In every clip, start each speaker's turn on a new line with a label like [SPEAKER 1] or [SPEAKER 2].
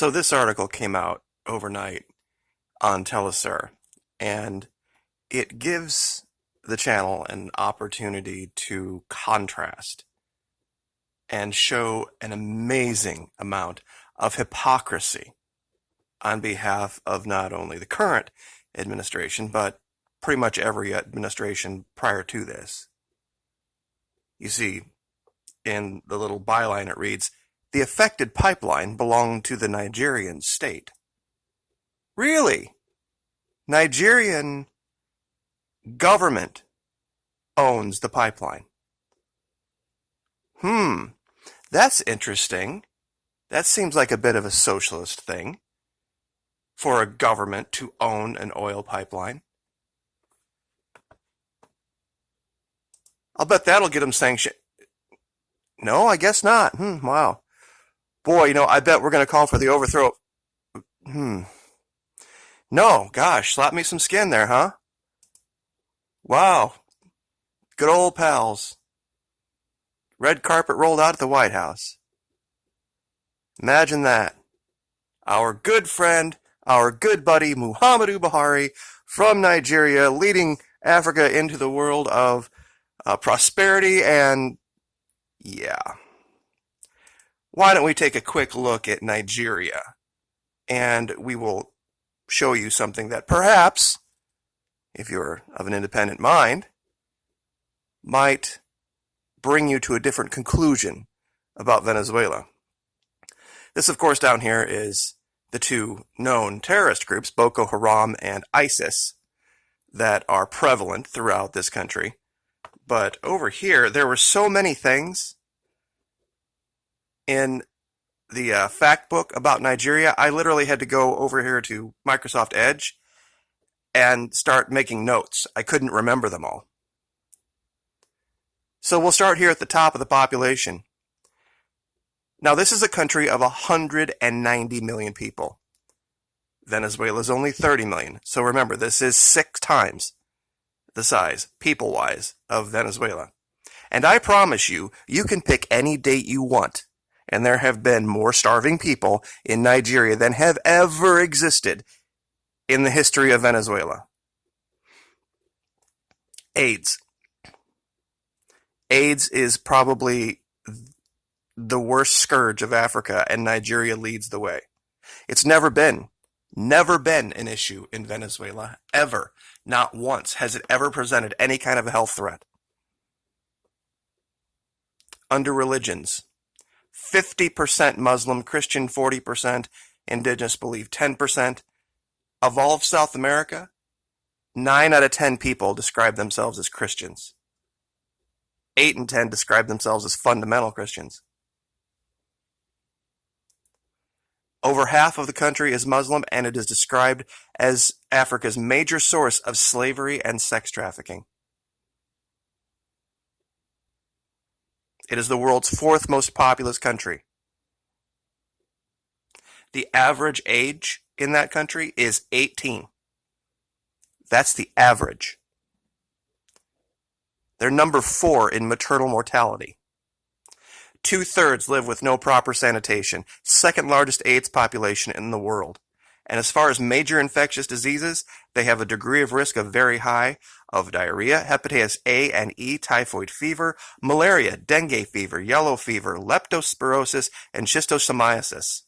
[SPEAKER 1] So this article came out overnight on Telesur, and it gives the channel an opportunity to contrast and show an amazing amount of hypocrisy on behalf of not only the current administration, but pretty much every administration prior to this. You see, in the little byline it reads, "The affected pipeline belonged to the Nigerian state." Really? Nigerian government owns the pipeline. That's interesting. That seems like a bit of a socialist thing for a government to own an oil pipeline. I'll bet that'll get them sanctioned. No, I guess not. Wow. Boy, I bet we're going to call for the overthrow. No, gosh, slap me some skin there, huh? Wow. Good old pals. Red carpet rolled out at the White House. Imagine that. Our good friend, our good buddy, Muhammadu Buhari from Nigeria, leading Africa into the world of prosperity and, yeah. Why don't we take a quick look at Nigeria, and we will show you something that perhaps, if you're of an independent mind, might bring you to a different conclusion about Venezuela. This, of course, down here is the two known terrorist groups, Boko Haram and ISIS, that are prevalent throughout this country. But over here, there were so many things in the fact book about Nigeria, I literally had to go over here to Microsoft Edge and start making notes. I couldn't remember them all. So we'll start here at the top of the population. Now, this is a country of 190 million people. Venezuela is only 30 million. So remember, this is 6 times the size, people-wise, of Venezuela. And I promise you, you can pick any date you want, and there have been more starving people in Nigeria than have ever existed in the history of Venezuela. AIDS. AIDS is probably the worst scourge of Africa, and Nigeria leads the way. It's never been an issue in Venezuela, ever. Not once has it ever presented any kind of a health threat. Under religions, 50% Muslim, Christian 40%, indigenous belief 10%. Of all of South America, 9 out of 10 people describe themselves as Christians. 8 in 10 describe themselves as fundamental Christians. Over half of the country is Muslim, and it is described as Africa's major source of slavery and sex trafficking. It is the world's 4th most populous country. The average age in that country is 18. That's the average. They're number 4 in maternal mortality. 2/3 live with no proper sanitation. 2nd largest AIDS population in the world. And as far as major infectious diseases, they have a degree of risk of very high of diarrhea, hepatitis A and E, typhoid fever, malaria, dengue fever, yellow fever, leptospirosis, and schistosomiasis,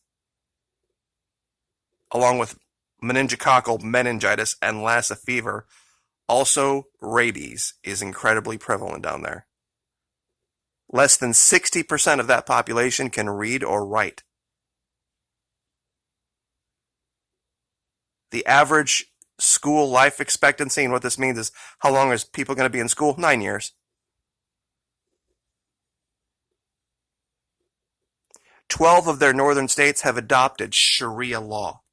[SPEAKER 1] along with meningococcal meningitis and Lassa fever. Also, rabies is incredibly prevalent down there. Less than 60% of that population can read or write. The average school life expectancy, and what this means is how long is people going to be in school? 9 years. 12 of their northern states have adopted Sharia law.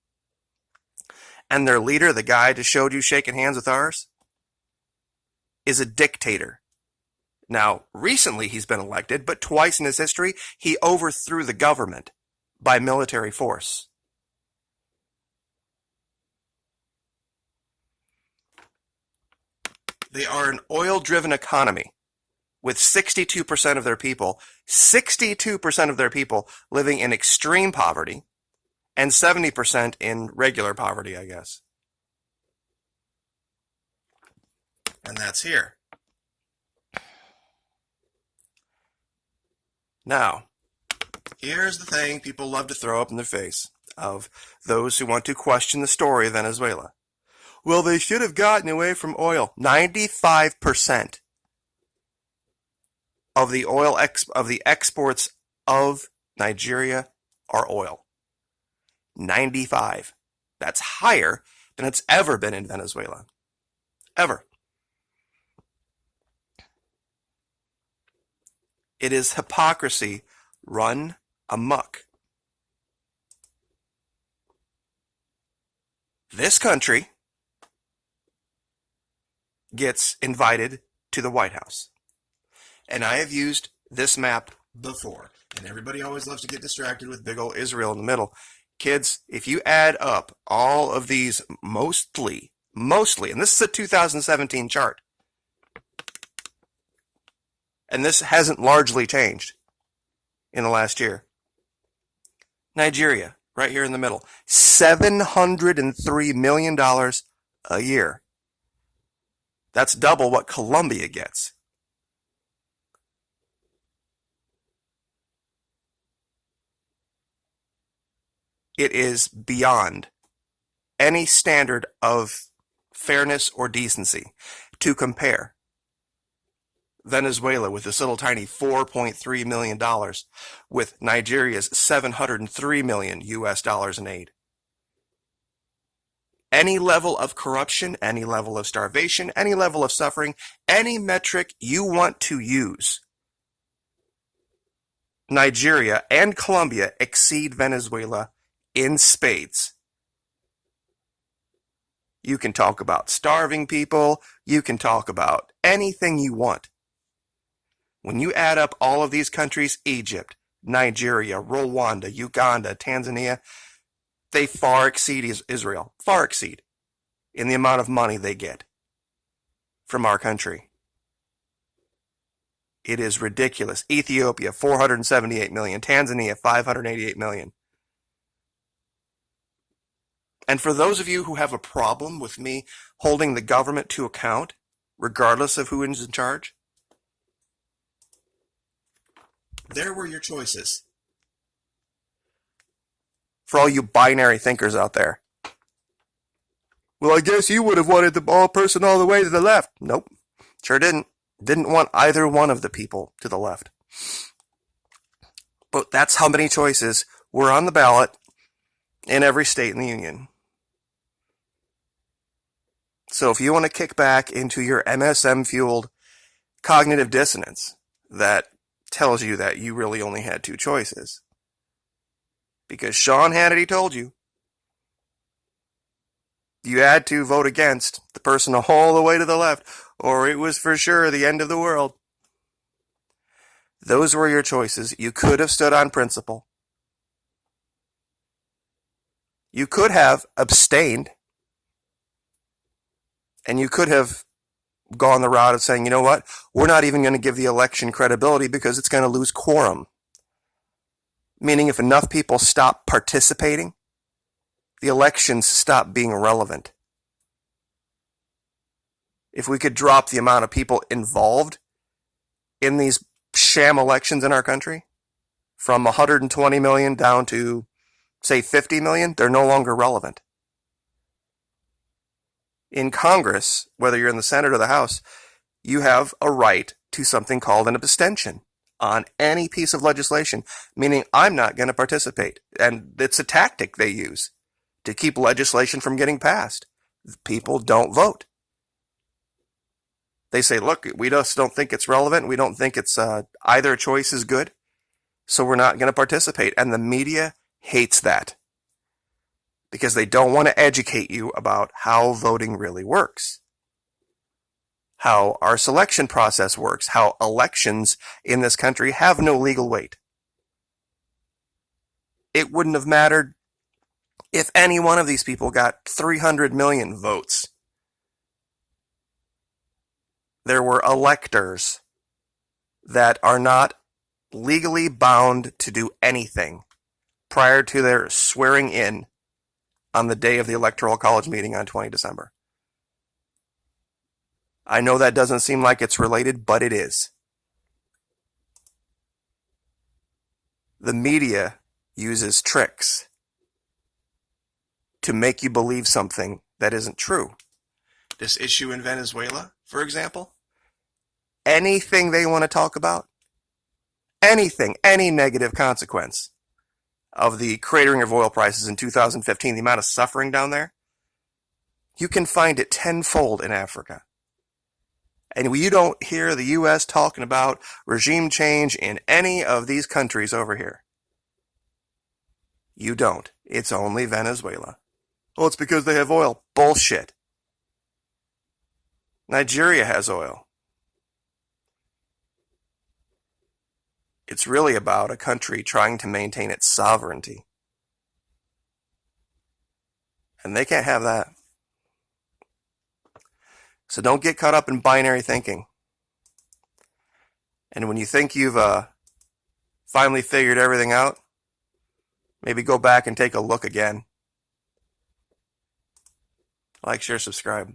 [SPEAKER 1] And their leader, the guy I just showed you shaking hands with ours, is a dictator. Now, recently he's been elected, but twice in his history, he overthrew the government by military force. They are an oil-driven economy with 62% of their people living in extreme poverty and 70% in regular poverty, I guess. And that's here. Now, here's the thing people love to throw up in the face of those who want to question the story of Venezuela. Well, they should have gotten away from oil. 95% of the exports of Nigeria are oil. 95. That's higher than it's ever been in Venezuela. Ever. It is hypocrisy run amok. This country gets invited to the White House. And I have used this map before. And everybody always loves to get distracted with big old Israel in the middle. Kids, if you add up all of these mostly, and this is a 2017 chart, and this hasn't largely changed in the last year. Nigeria, right here in the middle, $703 million a year. That's double what Colombia gets. It is beyond any standard of fairness or decency to compare Venezuela with this little tiny $4.3 million with Nigeria's $703 million US dollars in aid. Any level of corruption, any level of starvation, any level of suffering, any metric you want to use, Nigeria and Colombia exceed Venezuela in spades. You can talk about starving people. You can talk about anything you want. When you add up all of these countries, Egypt, Nigeria, Rwanda, Uganda, Tanzania, they far exceed Israel. Far exceed in the amount of money they get from our country. It is ridiculous. Ethiopia, 478 million. Tanzania, 588 million. And for those of you who have a problem with me holding the government to account, regardless of who is in charge, there were your choices. For all you binary thinkers out there. Well, I guess you would have wanted the person all the way to the left. Nope. Sure didn't. Didn't want either one of the people to the left. But that's how many choices were on the ballot in every state in the union. So if you want to kick back into your MSM-fueled cognitive dissonance that tells you that you really only had two choices, because Sean Hannity told you, you had to vote against the person all the way to the left, or it was for sure the end of the world. Those were your choices. You could have stood on principle. You could have abstained. And you could have gone the route of saying, you know what, we're not even going to give the election credibility because it's going to lose quorum. Meaning if enough people stop participating, the elections stop being relevant. If we could drop the amount of people involved in these sham elections in our country from 120 million down to, say, 50 million, they're no longer relevant. In Congress, whether you're in the Senate or the House, you have a right to something called an abstention on any piece of legislation, meaning I'm not going to participate. And it's a tactic they use to keep legislation from getting passed. People don't vote. They say, look, we just don't think it's relevant. We don't think it's either choice is good, so we're not going to participate. And the media hates that, because they don't want to educate you about how voting really works, how our selection process works, how elections in this country have no legal weight. It wouldn't have mattered if any one of these people got 300 million votes. There were electors that are not legally bound to do anything prior to their swearing in on the day of the Electoral College meeting on 20 December. I know that doesn't seem like it's related, but it is. The media uses tricks to make you believe something that isn't true. This issue in Venezuela, for example, anything they want to talk about, anything, any negative consequence of the cratering of oil prices in 2015, the amount of suffering down there, you can find it tenfold in Africa. And you don't hear the U.S. talking about regime change in any of these countries over here. You don't. It's only Venezuela. Well, it's because they have oil. Bullshit. Nigeria has oil. It's really about a country trying to maintain its sovereignty. And they can't have that. So don't get caught up in binary thinking. And when you think you've finally figured everything out, maybe go back and take a look again. Like, share, subscribe.